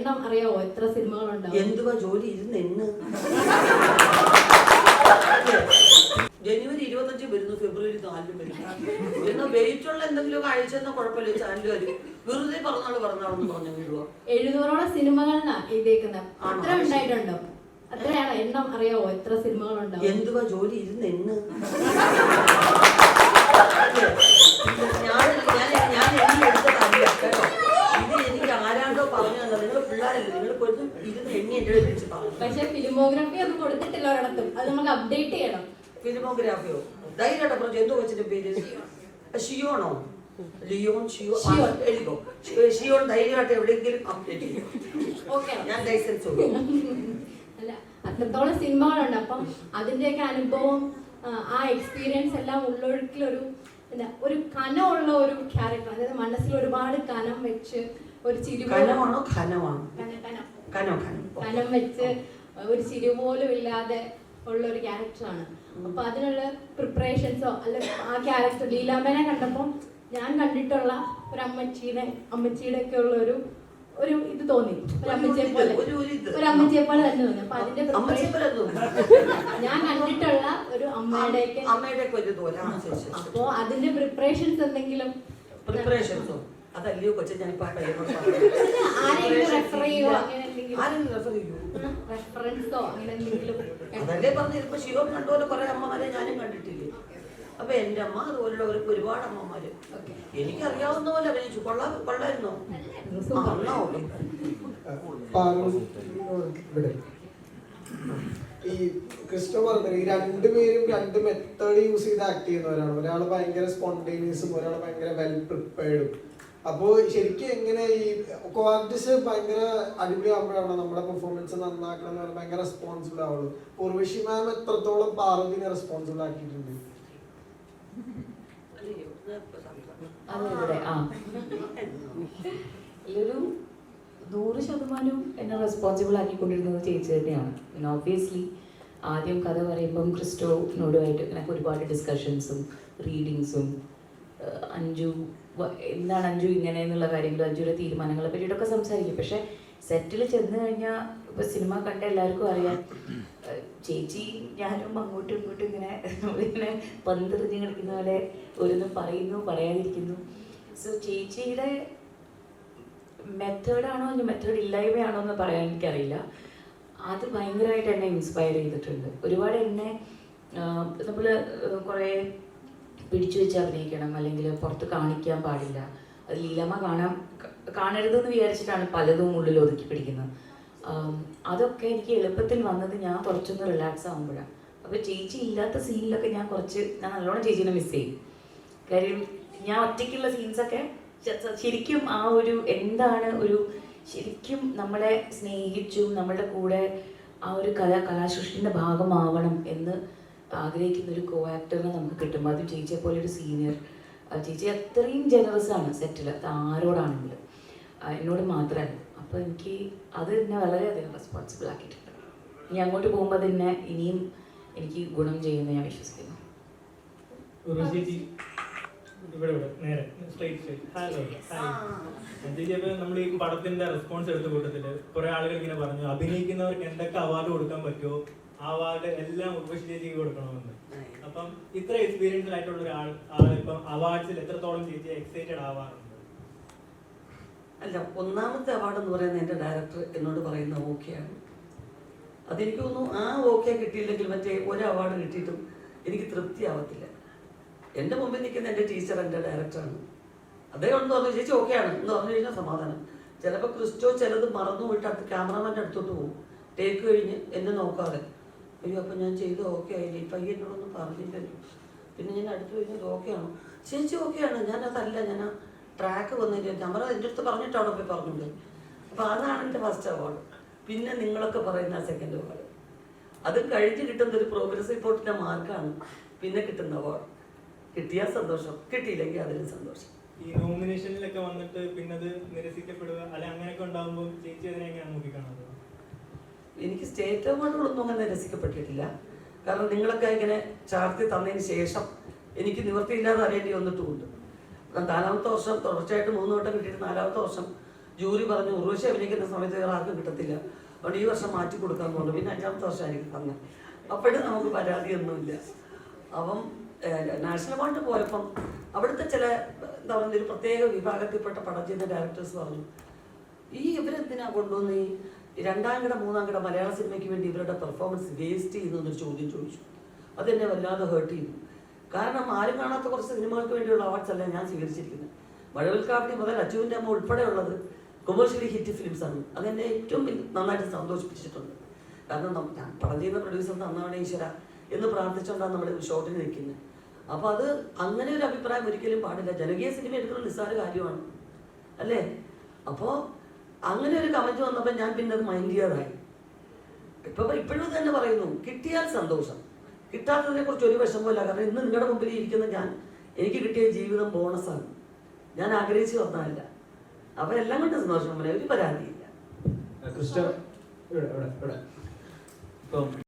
എണ്ണം അറിയാവോ? എത്ര സിനിമകളുണ്ടാവും? എന്തുവാ ജോലി ഇരുന്ന് എന്ന് ജനുവരി 25 വരുന്നു, ഫെബ്രുവരി 4 വരുന്നു. എന്നാൽ വെയിറ്റുള്ള എന്തെങ്കിലും അയച്ചെന്ന കുഴപ്പമില്ല, ചാനലുകാർ വെറുതെ പറഞ്ഞാളെന്ന് പറഞ്ഞു വിടുക. 700ഓളം സിനിമകളാണ് എഴുതിയേക്കുന്നത്. അത്ര ഉണ്ടായിട്ടുണ്ടോ? അത്രയാണ് എണ്ണം അറിയാവോ? എത്ര സിനിമകളുണ്ടാവും? എന്തുവാ ജോലി ഇരുന്ന് എന്ന് ഞാൻ എടുത്തതല്ല കേട്ടോ. ഇത് എനിക്ക് ആരാണ്ടോ പറഞ്ഞു തന്നെ. നിങ്ങൾ പിള്ളേരല്ലേ, നിങ്ങൾ കൊണ്ടും ഇരുന്ന് എണ്ണി എൻ്റെ വിളിച്ച് പറഞ്ഞു. പക്ഷെ ഫിലിമോഗ്രാഫി ഒന്നും കൊടുത്തിട്ടില്ല ഒരിടത്തും. അത് നമുക്ക് അപ്ഡേറ്റ് ചെയ്യണം. ഫിലിമോഗ്രാഫിയോ? ധൈര്യമായിട്ട് ജന്തു വെച്ചിട്ട് പേര് ഷിയോണോ? ലിയോൺ ഷിയോ എഴുതിക്കോ. ഷിയോൺ ധൈര്യമായിട്ട് എവിടെയെങ്കിലും അപ്ഡേറ്റ് ചെയ്യും. ഞാൻ ലൈസൻസ് അല്ല, അത്രത്തോളം സിനിമകളുണ്ട്. അപ്പം അതിൻ്റെയൊക്കെ അനുഭവം, ആ എക്സ്പീരിയൻസ് എല്ലാം ഉള്ളൊഴുക്കിലൊരു ഒരു കനമുള്ള ഒരു ക്യാരക്ടർ. അതായത് മനസ്സിൽ ഒരുപാട് കനം വെച്ച് ഒരു ചിരി കനം വെച്ച് ഒരു ചിരി പോലും ഇല്ലാതെ ഉള്ള ഒരു ക്യാരക്ടറാണ്. അപ്പൊ അതിനുള്ള പ്രിപ്പറേഷൻസോ അല്ല, ആ ക്യാരക്ടർ ലീലാമ്മേനെ കണ്ടപ്പോൾ ഞാൻ കണ്ടിട്ടുള്ള ഒരു അമ്മച്ചിയുടെ ഒക്കെ ഉള്ള ഒരു ഇത് തോന്നി. ഒരു അമ്മച്ചിയെ പോലെ തന്നെ തോന്നി. അപ്പൊ അതിന്റെ ഞാൻ കണ്ടിട്ടുള്ള ഒരു അമ്മയുടെ അപ്പോ അതിന്റെ പ്രിപ്പറേഷൻസ് എന്തെങ്കിലും അതല്ലയോ കൊച്ചു ഞാനിപ്പോ ആരെങ്കിലും റെഫർ ചെയ്യോ അങ്ങനെ എന്തെങ്കിലും റെഫറൻസോ അങ്ങനെ എന്തെങ്കിലും? അതല്ലേ പറഞ്ഞു. ഇപ്പൊ ശിവം കണ്ടുപോലെ കുറെ അമ്മമാരെ ഞാനും കണ്ടിട്ടില്ലേ. അപ്പൊ എന്റെ അമ്മ അതുപോലുള്ള ഒരുപാട് അമ്മമാര് എനിക്കറിയാവുന്ന പോലെ അഭിനയിച്ചു. കൊള്ളായിരുന്നോ? ഈ ക്രിസ്റ്റോ പറഞ്ഞത് ഈ രണ്ടുപേരും രണ്ട് മെത്തേഡ് യൂസ് ചെയ്ത് ആക്ട് ചെയ്യുന്നവരാണ്. ഒരാൾ ഭയങ്കര സ്പോണ്ടേനിയസും ഒരാൾ ഭയങ്കര വെൽ പ്രിപ്പയർഡും. അപ്പോൾ ശരിക്കും എങ്ങനെ ഈ ക്വാർട്ടിസ് ഭയങ്കര അടിപൊളിയാകുമ്പോഴാണ് നമ്മുടെ പെർഫോമൻസ് നന്നാക്കണം എന്ന് പറഞ്ഞാൽ ഭയങ്കര റെസ്പോൺസിബിൾ ആവുള്ളൂ. ഉർവശി മാം എത്രത്തോളം പാർവതിനെ റെസ്പോൺസിബിൾ ആക്കിയിട്ടുണ്ട്? ഒരു 100% എന്നെ റെസ്പോൺസിബിൾ ആക്കിക്കൊണ്ടിരുന്നത് ചേച്ചി തന്നെയാണ്. പിന്നെ ഓബ്വിയസ്ലി ആദ്യം കഥ പറയുമ്പം ക്രിസ്റ്റോനോടുമായിട്ട് എനിക്ക് ഒരുപാട് ഡിസ്കഷൻസും റീഡിങ്സും അഞ്ജു എന്താണ് അഞ്ജു ഇങ്ങനെ എന്നുള്ള കാര്യങ്ങളും അഞ്ജുവിൻ്റെ തീരുമാനങ്ങളെ പറ്റിയിട്ടൊക്കെ സംസാരിക്കും. പക്ഷേ സെറ്റിൽ ചെന്ന് കഴിഞ്ഞാൽ ഇപ്പോൾ സിനിമ കണ്ട എല്ലാവർക്കും അറിയാം, ചേച്ചി ഞാനും അങ്ങോട്ടും ഇങ്ങോട്ടും ഇങ്ങനെ പന്തെറിഞ്ഞ് കളിക്കുന്ന പോലെ ഓരോന്നും പറയുന്നു, പറയാതിരിക്കുന്നു. സോ ചേച്ചിയുടെ മെത്തേഡാണോ ഇനി മെത്തേഡ് ഇല്ലായ്മയാണോ എന്ന് പറയാൻ എനിക്കറിയില്ല. അത് ഭയങ്കരമായിട്ട് എന്നെ ഇൻസ്പയർ ചെയ്തിട്ടുണ്ട്. ഒരുപാട് എന്നെ നമ്മൾ കുറേ പിടിച്ചു വെച്ച് അഭിനയിക്കണം, അല്ലെങ്കിൽ പുറത്ത് കാണിക്കാൻ പാടില്ല, അത് ലീലാമ്മ കാണരുതെന്ന് വിചാരിച്ചിട്ടാണ് പലതും ഉള്ളിൽ ഒതുക്കി പിടിക്കുന്നത്. അതൊക്കെ എനിക്ക് എളുപ്പത്തിൽ വന്നത് ഞാൻ കുറച്ചൊന്ന് റിലാക്സ് ആകുമ്പോഴാണ്. അപ്പോൾ ചേച്ചി ഇല്ലാത്ത സീനിലൊക്കെ ഞാൻ നല്ലോണം ചേച്ചീനെ മിസ് ചെയ്യും. കാര്യം ഞാൻ ഒറ്റയ്ക്കുള്ള സീൻസൊക്കെ ശരിക്കും ആ ഒരു എന്താണ് ഒരു ശരിക്കും നമ്മളെ സ്നേഹിച്ചും നമ്മളുടെ കൂടെ ആ ഒരു കലാസൃഷ്ടിൻ്റെ ഭാഗമാവണം എന്ന് ആഗ്രഹിക്കുന്ന ഒരു കോ ആക്ടറിനെ നമുക്ക് കിട്ടുമ്പോൾ, അതും ചേച്ചിയെ പോലെ ഒരു സീനിയർ. ചേച്ചി അത്രയും ജനറസ് ആണ് സെറ്റിൽ, അത് ആരോടാണെങ്കിലും, എന്നോട് മാത്രമല്ല. അപ്പോൾ എനിക്ക് അത് എന്നെ വളരെയധികം റെസ്പോൺസിബിൾ ആക്കിയിട്ടുണ്ട്. ഇനി അങ്ങോട്ട് പോകുമ്പോൾ തന്നെ ഇനിയും എനിക്ക് ഗുണം ചെയ്യുമെന്ന് ഞാൻ വിശ്വസിക്കുന്നു. നമ്മൾ ഈ പടത്തിന്റെ റെസ്പോൺസ് എടുത്ത കൂട്ടത്തില് കുറെ ആളുകൾ ഇങ്ങനെ പറഞ്ഞു അഭിനയിക്കുന്നവർക്ക് എന്തൊക്കെ അവാർഡ് കൊടുക്കാൻ പറ്റുമോ ആ അവാർഡ് എല്ലാം ഉർവശി ചേച്ചിക്ക് കൊടുക്കണമെന്ന്. അപ്പം ഇത്ര എക്സ്പീരിയൻസ്ഡ് ആയിട്ടുള്ള ഒരാൾ ഇപ്പം അവാർഡ്സിൽ എത്രത്തോളം ചേച്ചി എക്സൈറ്റഡ് ആവാറുണ്ട്? അല്ല, ഒന്നാമത്തെ അവാർഡ് എന്ന് പറയുന്നത് എൻ്റെ ഡയറക്ടർ എന്നോട് പറയുന്ന ഓക്കെയാണ്. അതെനിക്ക് തോന്നുന്നു ആ ഓക്കെ കിട്ടിയില്ലെങ്കിൽ മറ്റേ ഒരു അവാർഡ് കിട്ടിയിട്ടും എനിക്ക് തൃപ്തിയാവത്തില്ല. എൻ്റെ മുമ്പിൽ നിൽക്കുന്ന എൻ്റെ ടീച്ചർ എൻ്റെ ഡയറക്ടറാണ്. അദ്ദേഹം എന്ന് പറഞ്ഞു ചേച്ചി ഓക്കെയാണ് എന്ന് പറഞ്ഞു കഴിഞ്ഞാൽ സമാധാനം. ചിലപ്പോൾ ക്രിസ്റ്റോ ചിലത് മറന്നു പോയിട്ട് അടുത്ത് ക്യാമറമാൻ്റെ അടുത്തോട്ട് പോകും, ടേക്ക് കഴിഞ്ഞ് എന്നെ നോക്കാതെ. അയ്യോ അപ്പം ഞാൻ ചെയ്ത് ഓക്കെ ആയില്ലേ, ഈ പയ്യൻ എന്നോടൊന്നും പറഞ്ഞില്ലല്ലോ. പിന്നെ ഞാൻ അടുത്ത് കഴിഞ്ഞത് ഓക്കെയാണോ ചേച്ചി? ഓക്കെയാണ്. ഞാനതല്ല, ഞാൻ ആ ട്രാക്ക് വന്നില്ല, ക്യാമറ എൻ്റെ അടുത്ത് പറഞ്ഞിട്ടാണോ പോയി പറഞ്ഞിട്ടുണ്ട്. അപ്പോൾ അതാണ് എൻ്റെ ഫസ്റ്റ് അവാർഡ്. പിന്നെ നിങ്ങളൊക്കെ പറയുന്ന സെക്കൻഡ് അവാർഡ്. അത് കഴിഞ്ഞ് കിട്ടുന്ന ഒരു പ്രോഗ്രസ് റിപ്പോർട്ടിൻ്റെ മാർക്കാണ് പിന്നെ കിട്ടുന്ന അവാർഡ്. കിട്ടിയാൽ സന്തോഷം, കിട്ടിയില്ലെങ്കിൽ അതിലും സന്തോഷം. ഈ നോമിനേഷനിലൊക്കെ വന്നിട്ട് പിന്നെ അത് നിരസിക്കപ്പെടുക അല്ലെ അങ്ങനെയൊക്കെ ഉണ്ടാകുമ്പോൾ ചേച്ചി അതിനെ എങ്ങനെയാണ് നോക്കിക്കാണുന്നത്? എനിക്ക് സ്റ്റേറ്റ് അവാർഡുകളൊന്നും അങ്ങനെ നിരസിക്കപ്പെട്ടിട്ടില്ല. കാരണം നിങ്ങളൊക്കെ ഇങ്ങനെ ചാർത്തി തന്നതിന് ശേഷം എനിക്ക് നിവൃത്തിയില്ലാതെ അറിയേണ്ടി വന്നിട്ടുമുണ്ട്. 4ാമത്തെ വർഷം തുടർച്ചയായിട്ട് 3 വട്ടം കിട്ടിയിട്ട് 4ാമത്തെ വർഷം ജൂറി പറഞ്ഞു ഉർവശി അഭിനയിക്കുന്ന സമയത്ത് വേറെ ആർക്കും കിട്ടത്തില്ല, അതുകൊണ്ട് ഈ വർഷം മാറ്റി കൊടുക്കാന്ന് പറഞ്ഞു. പിന്നെ 5ാമത്തെ വർഷം എനിക്ക് തന്നെ. അപ്പോഴും നമുക്ക് പരാതിയൊന്നുമില്ല. അപ്പം നാഷണൽ അവാർഡ് പോയപ്പം അവിടുത്തെ ചില എന്താ പറയുക ഒരു പ്രത്യേക വിഭാഗത്തിൽപ്പെട്ട പടം ചെയ്യുന്ന ഡയറക്ടേഴ്സ് പറഞ്ഞു, ഇവരെന്തിനാ കൊണ്ടുവന്ന് ഈ 2ാം കിട 3ാം കിട മലയാള സിനിമയ്ക്ക് വേണ്ടി ഇവരുടെ പെർഫോമൻസ് വേസ്റ്റ് ചെയ്യുന്നു എന്നൊരു ചോദ്യം ചോദിച്ചു. അതെന്നെ വല്ലാതെ ഹേർട്ട് ചെയ്തു. കാരണം ആരും കാണാത്ത കുറച്ച് സിനിമകൾക്ക് വേണ്ടിയുള്ള അവാർഡ്സ് അല്ല ഞാൻ സ്വീകരിച്ചിരിക്കുന്നത്. മഴവിൽക്കാട്ടിനി മുതൽ അച്ചുവിൻ്റെ അമ്മ ഉൾപ്പെടെയുള്ളത് കൊമേഴ്ഷ്യലി ഹിറ്റ് ഫിലിംസ് ആണ്. അതെന്നെ ഏറ്റവും നന്നായിട്ട് സന്തോഷിപ്പിച്ചിട്ടുണ്ട്. കാരണം ഞാൻ പടം ചെയ്യുന്ന പ്രൊഡ്യൂസർ നന്നാവണേ ഈശ്വര എന്ന് പ്രാർത്ഥിച്ചുകൊണ്ടാണ് നമ്മുടെ ഷോട്ടിന് നിൽക്കുന്നത്. അപ്പോൾ അത് അങ്ങനെ ഒരു അഭിപ്രായം ഒരിക്കലും പാടില്ല. ജനകീയ സിനിമ എടുക്കുന്ന നിസ്സാര കാര്യമാണ് അല്ലേ? അപ്പോൾ അങ്ങനെ ഒരു കമന്റ് വന്നപ്പോൾ ഞാൻ പിന്നെ അത് മൈൻഡ് ചെയ്യാതായി. ഇപ്പോഴും തന്നെ പറയുന്നു, കിട്ടിയാൽ സന്തോഷം, കിട്ടാത്തതിനെ കുറിച്ച് ഒരു വിഷമമില്ല. കാരണം ഇന്ന് നിങ്ങളുടെ മുമ്പിൽ ഇരിക്കുന്ന എനിക്ക് കിട്ടിയ ജീവിതം ബോണസാണ്, ഞാൻ ആഗ്രഹിച്ചു വന്നതല്ല. അപ്പൊ എല്ലാം കൊണ്ട് സന്തോഷം, ഒരു പരാതിയില്ല. ക്രിസ്റ്റ ഇപ്പം